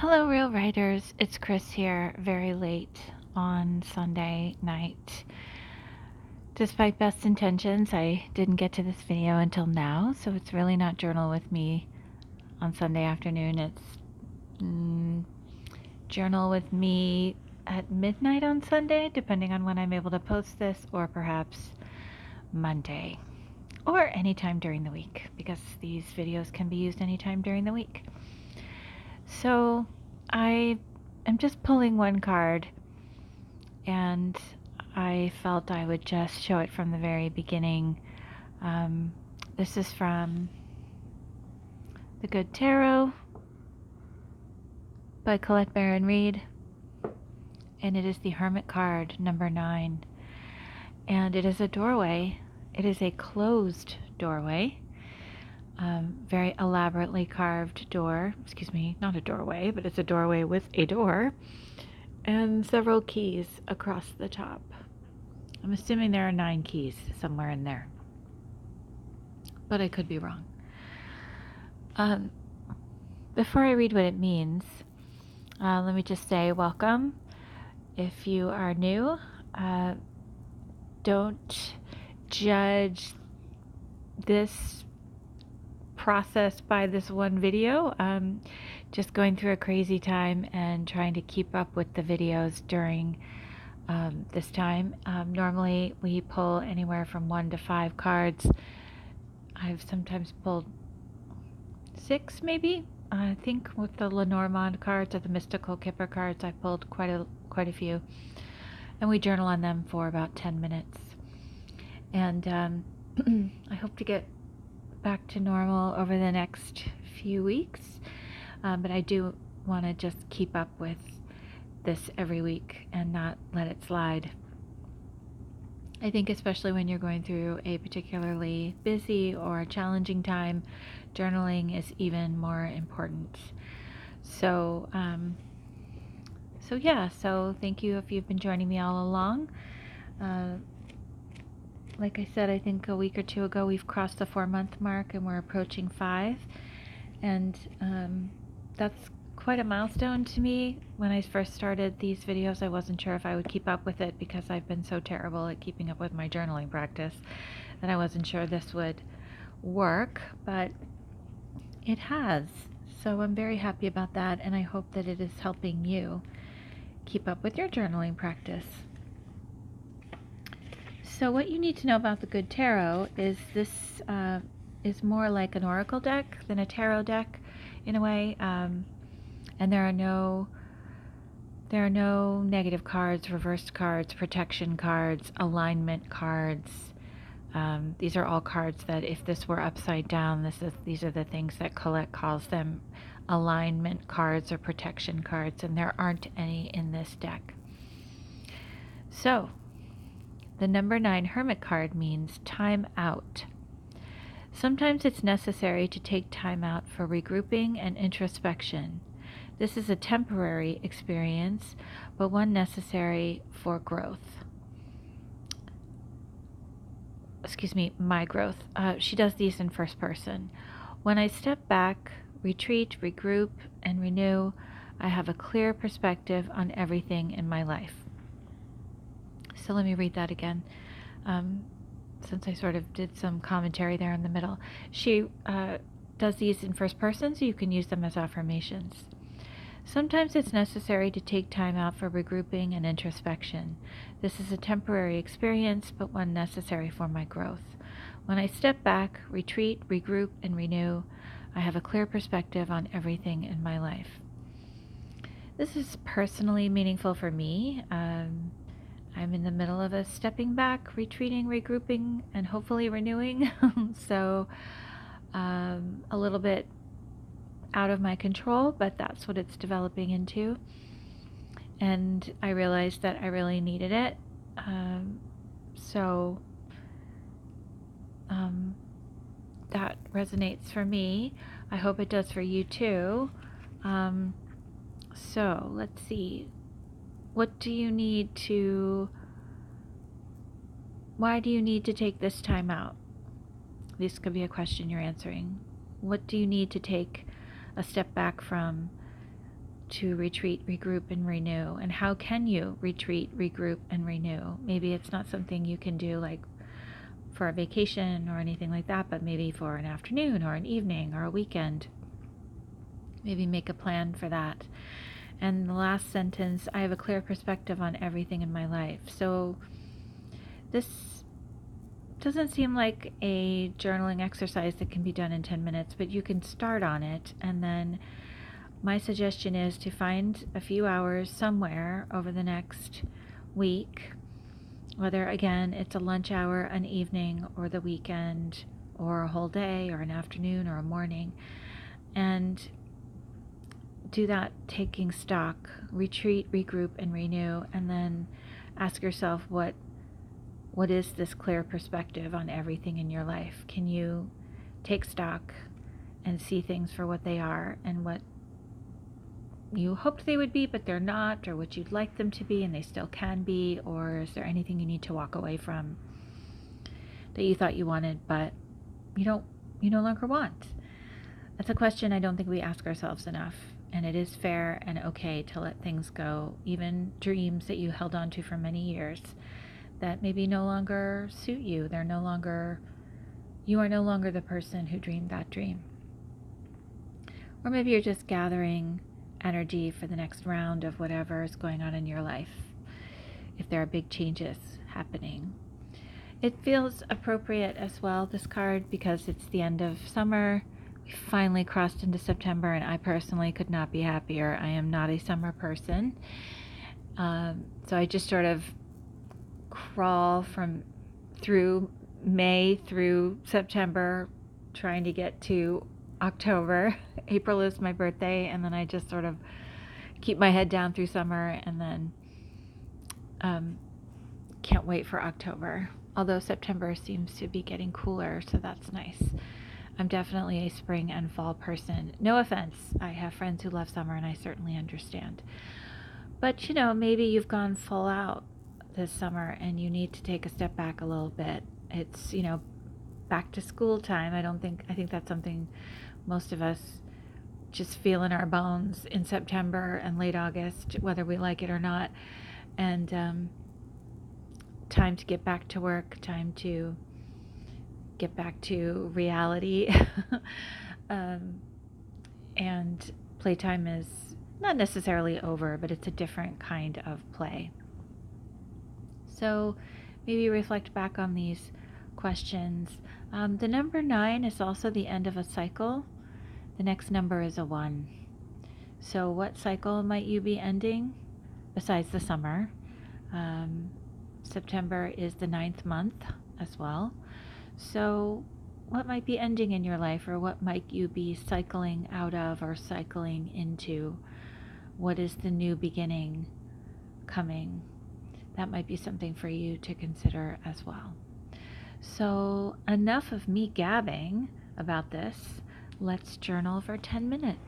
Hello, Real Writers. It's Chris here, very late on Sunday night. Despite best intentions, I didn't get to this video until now, so it's really not Journal with Me on Sunday afternoon. It's Journal with Me at midnight on Sunday, depending on when I'm able to post this, or perhaps Monday, or anytime during the week, because these videos can be used anytime during the week. So I am just pulling one card, and I felt I would just show it from the very beginning. This is from The Good Tarot by Colette and Reid, and it is the Hermit card, number 9. And it is a doorway. It is a closed doorway. Very elaborately carved door. Excuse me, not a doorway, but it's a doorway with a door and several keys across the top. I'm assuming there are 9 keys somewhere in there, but I could be wrong. Before I read what it means, let me just say welcome. If you are new, don't judge this process by this one video. Just going through a crazy time and trying to keep up with the videos during this time. Normally we pull anywhere from 1 to 5 cards. I've sometimes pulled 6 maybe. I think with the Lenormand cards or the Mystical Kipper cards, I pulled quite a few, and we journal on them for about 10 minutes. And I hope to get back to normal over the next few weeks, but I do want to just keep up with this every week and not let it slide. I think especially when you're going through a particularly busy or challenging time, journaling is even more important. So thank you if you've been joining me all along. Like I said, I think a week or two ago we've crossed the 4-month mark and we're approaching 5, and that's quite a milestone to me. When I first started these videos, I wasn't sure if I would keep up with it because I've been so terrible at keeping up with my journaling practice that I wasn't sure this would work, but it has. So I'm very happy about that, and I hope that it is helping you keep up with your journaling practice. So what you need to know about the Good Tarot is this is more like an oracle deck than a tarot deck in a way, and there are no negative cards, reversed cards, protection cards, alignment cards. These are all cards that if this were upside down, these are the things that Colette calls them alignment cards or protection cards, and there aren't any in this deck. So the number 9 Hermit card means time out. Sometimes it's necessary to take time out for regrouping and introspection. This is a temporary experience, but one necessary for growth. Excuse me, my growth. She does these in first person. When I step back, retreat, regroup, and renew, I have a clear perspective on everything in my life. So let me read that again, since I sort of did some commentary there in the middle. She does these in first person, so you can use them as affirmations. Sometimes it's necessary to take time out for regrouping and introspection. This is a temporary experience, but one necessary for my growth. When I step back, retreat, regroup, and renew, I have a clear perspective on everything in my life. This is personally meaningful for me. I'm in the middle of a stepping back, retreating, regrouping, and hopefully renewing. So a little bit out of my control, but that's what it's developing into. And I realized that I really needed it. So that resonates for me. I hope it does for you too. So let's see. Why do you need to take this time out? This could be a question you're answering. What do you need to take a step back from to retreat, regroup, and renew. And how can you retreat, regroup, and renew? Maybe it's not something you can do like for a vacation or anything like that, but maybe for an afternoon or an evening or a weekend. Maybe make a plan for that. And the last sentence, I have a clear perspective on everything in my life. So this doesn't seem like a journaling exercise that can be done in 10 minutes, but you can start on it. And then my suggestion is to find a few hours somewhere over the next week, whether again it's a lunch hour, an evening, or the weekend, or a whole day, or an afternoon, or a morning, and do that, taking stock, retreat, regroup, and renew, and then ask yourself what is this clear perspective on everything in your life? Can you take stock and see things for what they are and what you hoped they would be but they're not, or what you'd like them to be and they still can be, or is there anything you need to walk away from that you thought you wanted but you no longer want? That's a question I don't think we ask ourselves enough, and it is fair and okay to let things go, even dreams that you held on to for many years that maybe no longer suit you. You are no longer the person who dreamed that dream. Or maybe you're just gathering energy for the next round of whatever is going on in your life, if there are big changes happening. It feels appropriate as well, this card, because it's the end of summer. We finally crossed into September, and I personally could not be happier. I am not a summer person. So I just sort of crawl through May through September, trying to get to October. April is my birthday, and then I just sort of keep my head down through summer, and then can't wait for October. Although September seems to be getting cooler, so that's nice. I'm definitely a spring and fall person. No offense, I have friends who love summer, and I certainly understand. But maybe you've gone full out this summer and you need to take a step back a little bit. It's back to school time. I think that's something most of us just feel in our bones in September and late August, whether we like it or not. And time to get back to work, time to get back to reality. And playtime is not necessarily over, but it's a different kind of play. So maybe reflect back on these questions. The number 9 is also the end of a cycle. The next number is a 1. So what cycle might you be ending besides the summer? September is the 9th month as well. So what might be ending in your life, or what might you be cycling out of or cycling into? What is the new beginning coming? That might be something for you to consider as well. So enough of me gabbing about this. Let's journal for 10 minutes.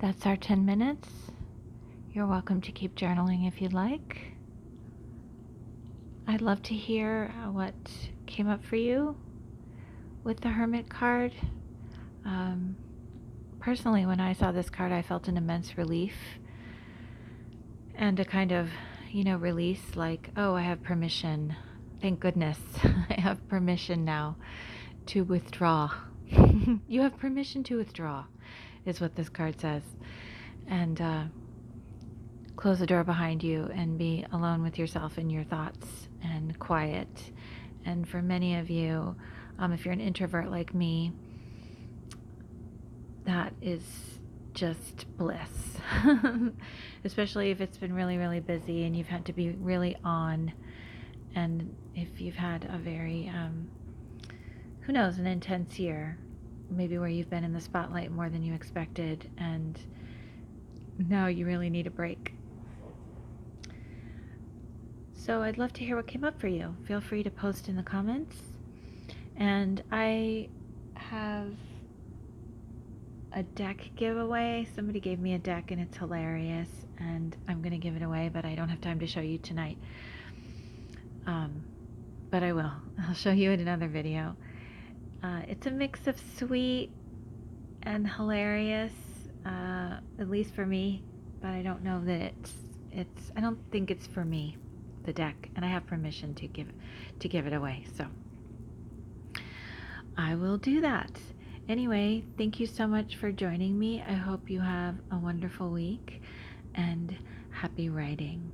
that's our 10 minutes. You're welcome to keep journaling if you'd like. I'd love to hear what came up for you with the Hermit card. Personally, when I saw this card, I felt an immense relief and a kind of, release, like, oh, I have permission. Thank goodness I have permission now to withdraw. You have permission to withdraw, is what this card says. And close the door behind you and be alone with yourself and your thoughts and quiet. And for many of you, if you're an introvert like me, that is just bliss. Especially if it's been really, really busy and you've had to be really on, and if you've had a very, who knows, an intense year, maybe where you've been in the spotlight more than you expected, and now you really need a break. So I'd love to hear what came up for you. Feel free to post in the comments. And I have a deck giveaway. Somebody gave me a deck and it's hilarious, and I'm going to give it away, but I don't have time to show you tonight. But I will. I'll show you in another video. It's a mix of sweet and hilarious, at least for me, but I don't know that I don't think it's for me, the deck, and I have permission to give it away. So I will do that. Anyway, thank you so much for joining me. I hope you have a wonderful week, and happy writing.